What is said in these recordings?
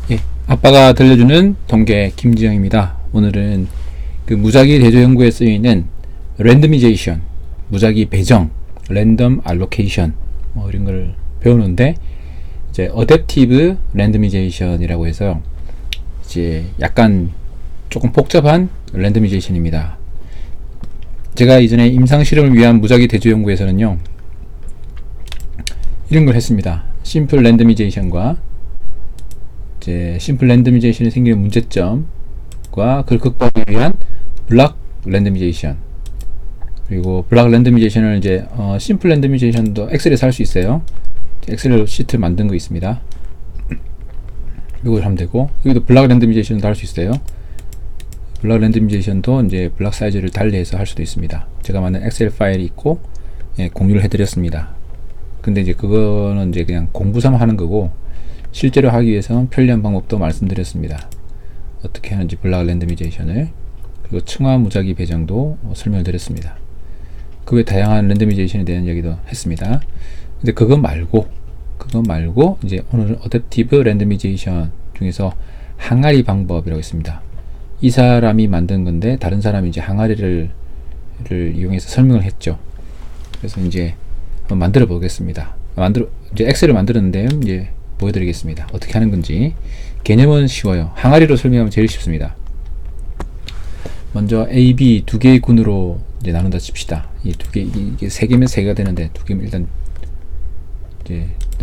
예, 아빠가 들려주는 동계 김지영입니다. 오늘은 그 무작위 대조 연구에 쓰이는 랜더미제이션, 무작위 배정, 랜덤 알로케이션 뭐 이런 걸 배우는데, 이제 어댑티브 랜더미제이션이라고 해서 이제 약간 조금 복잡한 랜더미제이션입니다. 제가 이전에 임상 실험을 위한 무작위 대조 연구에서는요, 이런 걸 했습니다. 심플 랜더미제이션과 심플 랜더미제이션이 생기는 문제점과 그걸 극복하기 위한 블락 랜더미제이션, 그리고 블락 랜더미제이션을 심플 랜더미제이션도 엑셀에서 할 수 있어요. 엑셀 시트 만든 거 있습니다. 이걸 하면 되고, 여기도 블락 랜더미제이션도 할 수 있어요. 블락 랜더미제이션도 이제 블락 사이즈를 달리해서 할 수도 있습니다. 제가 만든 엑셀 파일이 있고, 공유를 해드렸습니다. 근데 이제 그거는 이제 그냥 공부 삼아 하는 거고, 실제로 하기 위해서는 편리한 방법도 말씀드렸습니다. 어떻게 하는지 블락 랜더미제이션을, 그리고 층화 무작위 배정도 설명을 드렸습니다. 그 외 다양한 랜더미제이션에 대한 얘기도 했습니다. 근데 그거 말고 이제 오늘은 어댑티브 랜더미제이션 중에서 항아리 방법이라고 있습니다. 이 사람이 만든 건데 다른 사람이 이제 항아리를 이용해서 설명을 했죠. 그래서 이제 한번 만들어 보겠습니다. 이제 엑셀을 만들었는데 이제 보여드리겠습니다. 어떻게 하는 건지. 개념은 쉬워요. 항아리로 설명하면 제일 쉽습니다. 먼저 A, B 두 개의 군으로 이제 나눈다 칩시다. 이 두 개, 이게 세 개면 세 개가 되는데 두 개면 일단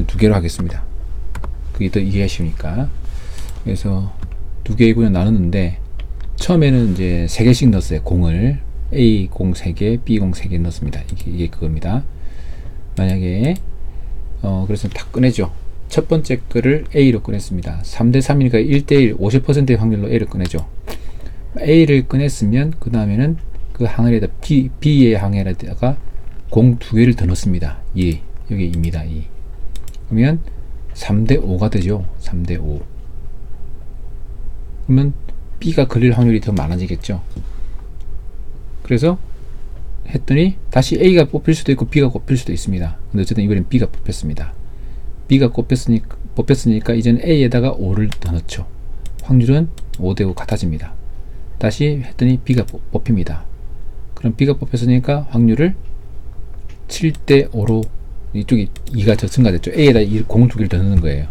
두 개로 하겠습니다. 그게 더 이해하시니까. 그래서 두 개의 군을 나누는데, 처음에는 이제 세 개씩 넣었어요. 공을 A 공 3개, B 공 3개 넣습니다. 이게 그겁니다. 만약에 그래서 다 꺼내죠. 첫 번째 거를 A로 꺼냈습니다. 3대3이니까 1대1 50%의 확률로 A를 꺼내죠. A를 꺼냈으면 그 다음에는 그 항아리에다 B의 항아리에다가 공 2개를 더 넣습니다. 여기 2입니다. 2. 그러면 3대5가 되죠. 3대5. 그러면 B가 걸릴 확률이 더 많아지겠죠. 그래서 했더니 다시 A가 뽑힐 수도 있고 B가 뽑힐 수도 있습니다. 근데 어쨌든 이번엔 B가 뽑혔습니다. B가 뽑혔으니까 이제는 A에다가 5를 더 넣죠. 확률은 5대5 같아집니다. 다시 했더니 B가 뽑힙니다. 그럼 B가 뽑혔으니까 확률을 7대5로 이쪽이 2가 더 증가됐죠. A에다 공 2개를 더 넣는 거예요.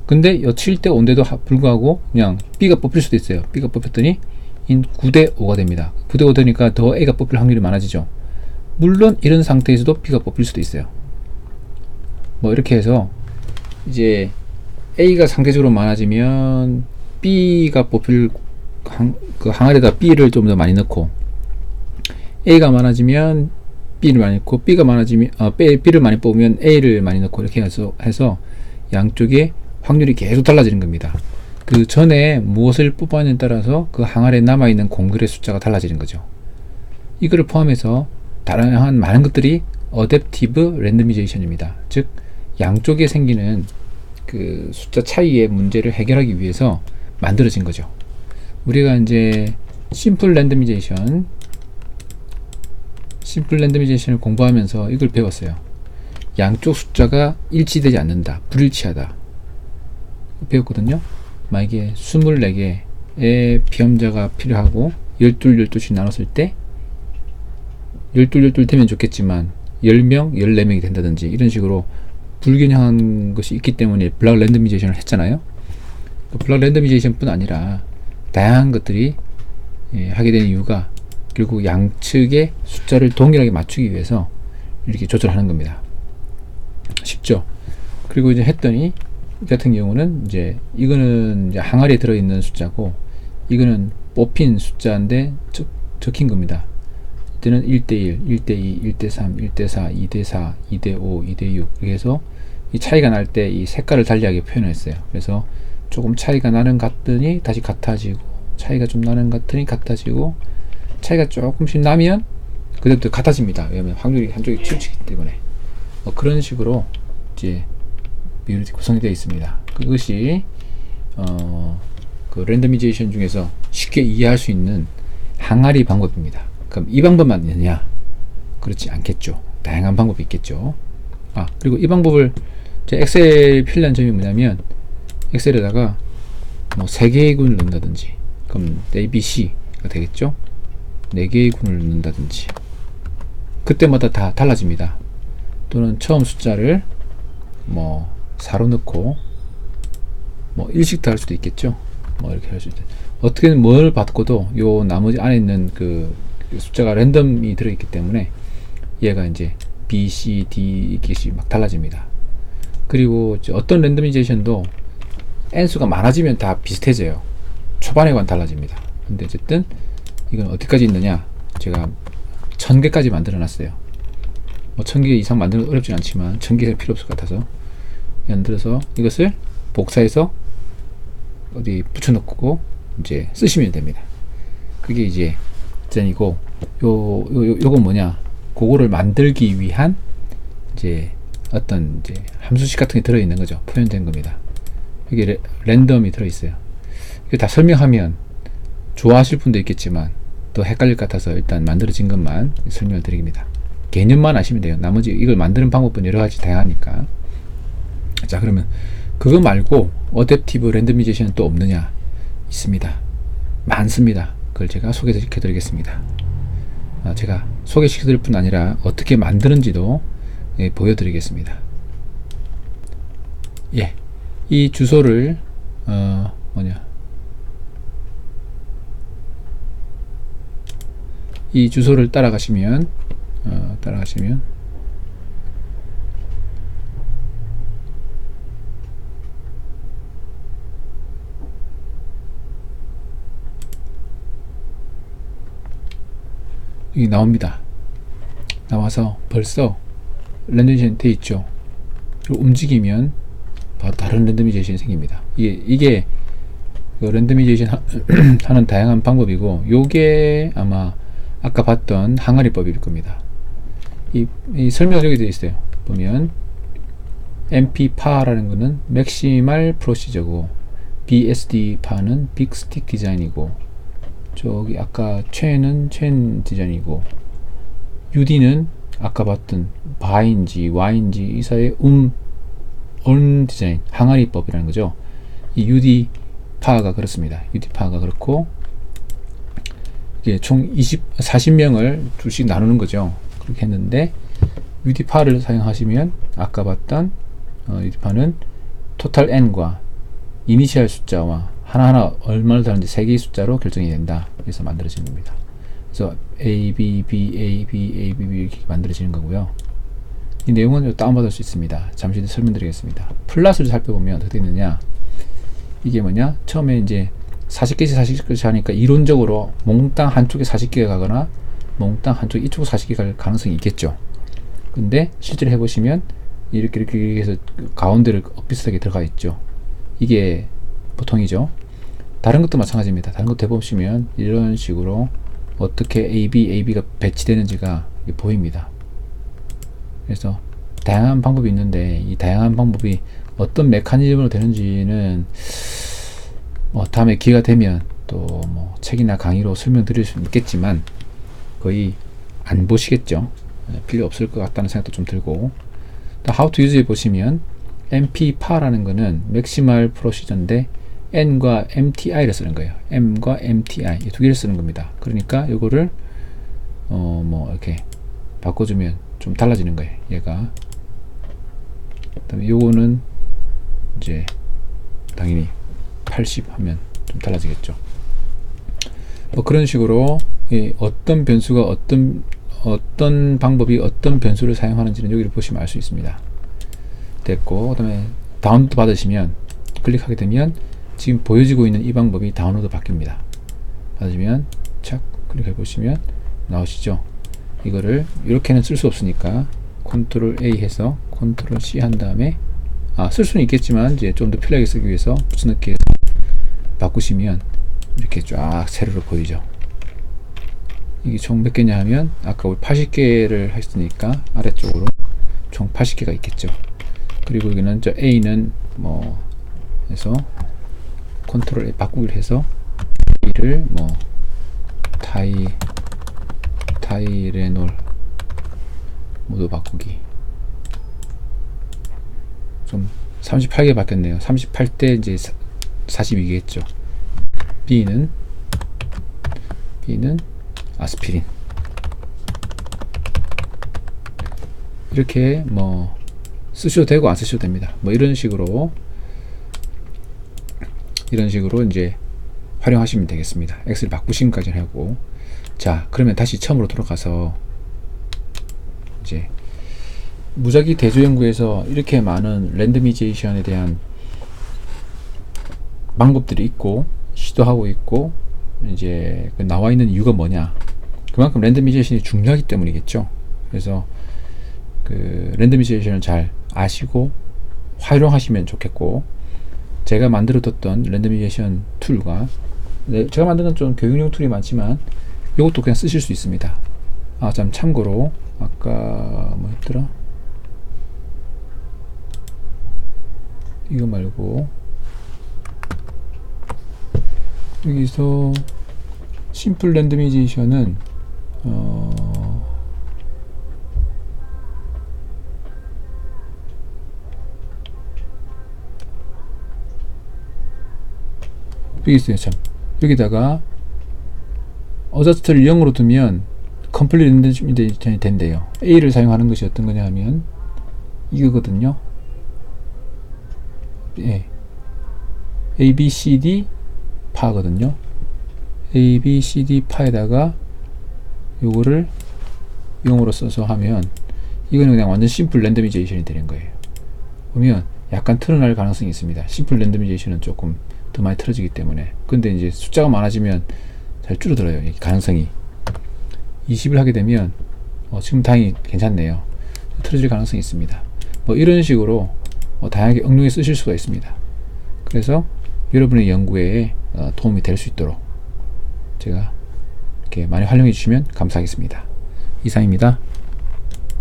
근데 이 7대5인데도 불구하고 그냥 B가 뽑힐 수도 있어요. B가 뽑혔더니 9대5가 됩니다. 9대5 되니까 더 A가 뽑힐 확률이 많아지죠. 물론 이런 상태에서도 B가 뽑힐 수도 있어요. 뭐 이렇게 해서 이제 A가 상대적으로 많아지면 B가 뽑힐 그 항아리에다 B를 좀 더 많이 넣고, A가 많아지면 B를 많이 넣고, B가 많아지면 B를 많이 뽑으면 A를 많이 넣고, 이렇게 해서 양쪽에 확률이 계속 달라지는 겁니다. 그 전에 무엇을 뽑았냐에 따라서 그 항아리에 남아있는 공들의 숫자가 달라지는 거죠. 이거를 포함해서 다양한 많은 것들이 어댑티브 랜더미제이션입니다. 즉 양쪽에 생기는 그 숫자 차이의 문제를 해결하기 위해서 만들어진 거죠. 우리가 이제 심플 랜더미제이션을 공부하면서 이걸 배웠어요. 양쪽 숫자가 일치되지 않는다, 불일치하다 배웠거든요. 만약에 24개의 피험자가 필요하고 12씩 나눴을 때 12 되면 좋겠지만 10명, 14명이 된다든지 이런 식으로 불균형한 것이 있기 때문에 블락 랜더미제이션을 했잖아요. 블락 랜더미제이션 뿐 아니라 다양한 것들이 하게 되는 이유가 결국 양측의 숫자를 동일하게 맞추기 위해서 이렇게 조절하는 겁니다. 쉽죠? 그리고 이제 했더니 이 같은 경우는 이거는 이제 항아리에 들어있는 숫자고, 이거는 뽑힌 숫자인데 적힌 겁니다. 이때는 1대1, 1대2, 1대3, 1대4, 2대4, 2대5, 2대6 이렇게 해서 이 차이가 날 때 이 색깔을 달리하게 표현했어요. 그래서 조금 차이가 나는 것 같더니 다시 같아지고, 차이가 좀 나는 것 같더니 같아지고, 차이가 조금씩 나면 그때부터 같아집니다. 왜냐면 확률이 한쪽이 치우치기 때문에. 그런 식으로 이제 비율이 구성이 되어 있습니다. 그것이 그 랜더미제이션 중에서 쉽게 이해할 수 있는 항아리 방법입니다. 그럼 이 방법만 있느냐? 그렇지 않겠죠. 다양한 방법이 있겠죠. 그리고 이 방법을 제 엑셀 편리한 점이 뭐냐면, 엑셀에다가 뭐 3개의 군을 넣는다든지, 그럼 ABC가 되겠죠. 4개의 군을 넣는다든지, 그때마다 다 달라집니다. 또는 처음 숫자를 뭐 4로 넣고 뭐 일식도 할 수도 있겠죠. 뭐 이렇게 할 수 있다. 어떻게든 뭘 바꿔도 요 나머지 안에 있는 그 숫자가 랜덤이 들어있기 때문에 얘가 이제 B, C, D 이렇게 막 달라집니다. 그리고 어떤 랜더미제이션도 n수가 많아지면 다 비슷해져요. 초반에만 달라집니다. 근데 어쨌든 이건 어디까지 있느냐, 제가 1000개까지 만들어 놨어요. 뭐 1000개 이상 만드는 건 어렵진 않지만 1000개는 필요 없을 것 같아서 만들어서 이것을 복사해서 어디 붙여놓고 이제 쓰시면 됩니다. 그게 이제 젠이고, 요건 뭐냐, 그거를 만들기 위한 이제 어떤 이제 함수식 같은 게 들어있는 거죠. 표현된 겁니다. 이게 랜덤이 들어있어요. 이게 다 설명하면 좋아하실 분도 있겠지만 또 헷갈릴 것 같아서 일단 만들어진 것만 설명을 드립니다. 개념만 아시면 돼요. 나머지 이걸 만드는 방법은 여러 가지 다양하니까. 자, 그러면 그거 말고 어댑티브 랜더미제이션은 또 없느냐? 있습니다. 많습니다. 그걸 제가 소개시켜 드리겠습니다. 제가 소개시켜 드릴 뿐 아니라 어떻게 만드는지도 보여드리겠습니다. 예, 이 주소를 이 주소를 따라가시면 여기 나옵니다. 나와서 벌써 랜더미제이션 돼 있죠. 그리고 움직이면 바로 다른 랜더미제이션이 생깁니다. 이게 그 랜더미제이션 하는 다양한 방법이고, 요게 아마 아까 봤던 항아리법일 겁니다. 이 설명이 여기 되어 있어요. 보면 MP-PA라는 거는 맥시멀 프로시저고, BSD-PA는 빅 스틱 디자인이고, 저기 아까 체는 디자인이고, UD는 아까 봤던 바인지 Y인지 이 사이에 온 디자인, 항아리법이라는 거죠. 이 UD-PA가 그렇습니다. UD-PA가 그렇고, 이게 총 40명을 둘씩 나누는 거죠. 그렇게 했는데, UD-PA를 사용하시면 아까 봤던 UD-PA는 토탈 n과 이니셜 숫자와 하나하나 얼마를 다른지 3개의 숫자로 결정이 된다. 그래서 만들어지는 겁니다. 그래서 A, B, B, A, B, A, B, B 이렇게 만들어지는 거고요. 이 내용은 다운받을 수 있습니다. 잠시 후에 설명드리겠습니다. 플랫을 살펴보면 어떻게 되느냐, 이게 뭐냐, 처음에 이제 40개씩 40개씩 하니까 이론적으로 몽땅 한쪽에 40개가 가거나 몽땅 한쪽에 이쪽으로 40개 갈 가능성이 있겠죠. 근데 실제로 해보시면 이렇게 해서 가운데를 비슷하게 들어가 있죠. 이게 보통이죠. 다른 것도 마찬가지입니다. 다른 것도 해보시면 이런 식으로 어떻게 AB가 배치되는지가 보입니다. 그래서 다양한 방법이 있는데, 이 다양한 방법이 어떤 메커니즘으로 되는지는 다음에 기회가 되면 또 뭐 책이나 강의로 설명드릴 수 있겠지만 거의 안 보시겠죠. 필요 없을 것 같다는 생각도 좀 들고, 또 How to Use에 보시면 MP-PA라는 거는 맥시멀 프로시저인데 N과 MTI를 쓰는 거예요. M과 MTI 이 2개를 쓰는 겁니다. 그러니까 이거를 뭐 이렇게 바꿔주면 좀 달라지는 거예요. 얘가. 그다음에 요거는 이제 당연히 80 하면 좀 달라지겠죠. 뭐 그런 식으로 어떤 변수가 어떤 방법이 어떤 변수를 사용하는지는 여기를 보시면 알 수 있습니다. 됐고, 그 다음에 다운로드 받으시면 클릭하게 되면 지금 보여지고 있는 이 방법이 다운로드 바뀝니다. 받으시면 착 클릭해 보시면 나오시죠. 이거를 이렇게는 쓸 수 없으니까 컨트롤 A 해서 컨트롤 C 한 다음에 쓸 수는 있겠지만 이제 좀 더 편하게 쓰기 위해서 붙여넣기 해서 바꾸시면 이렇게 쫙 세로로 보이죠. 이게 총 몇 개냐 하면 아까 우리 80개를 했으니까 아래쪽으로 총 80개가 있겠죠. 그리고 여기는 저 A는 뭐 해서 컨트롤 A 바꾸기를 해서 A를 뭐 타이레놀 모두 바꾸기. 좀 38개 바뀌었네요. 38대 이제 42개겠죠. B는 아스피린. 이렇게 뭐 쓰셔도 되고 안 쓰셔도 됩니다. 뭐 이런 식으로 이제 활용하시면 되겠습니다. 엑셀 바꾸심까지 하고. 자, 그러면 다시 처음으로 돌아가서 이제 무작위 대조 연구에서 이렇게 많은 랜더미제이션에 대한 방법들이 있고 시도하고 있고 이제 나와 있는 이유가 뭐냐, 그만큼 랜더미제이션이 중요하기 때문이겠죠. 그래서 그 랜더미제이션을 잘 아시고 활용하시면 좋겠고, 제가 만들어뒀던 랜더미제이션 툴과 제가 만든 건 좀 교육용 툴이 많지만 이것도 그냥 쓰실 수 있습니다. 아, 참 참고로 아까 뭐였더라, 이거 말고 여기서 심플 랜더미제이션은 여기 있어요. 참, 여기다가 어저스트를 0으로 두면 컴플릿 랜더미제이션이 된대요. A를 사용하는 것이 어떤 거냐 하면 이거거든요. 예. ABCD 파거든요. ABCD 파에다가 요거를 0으로 써서 하면 이거는 그냥 완전 심플 랜더미제이션이 되는 거예요. 보면 약간 틀어날 가능성이 있습니다. 심플 랜더미제이션은 조금 더 많이 틀어지기 때문에. 근데 이제 숫자가 많아지면 잘 줄어들어요. 이 가능성이. 20을 하게 되면 지금 다행히 괜찮네요. 틀어질 가능성이 있습니다. 뭐 이런 식으로 다양하게 응용해 쓰실 수가 있습니다. 그래서 여러분의 연구에 도움이 될 수 있도록 제가 이렇게 많이 활용해 주시면 감사하겠습니다. 이상입니다.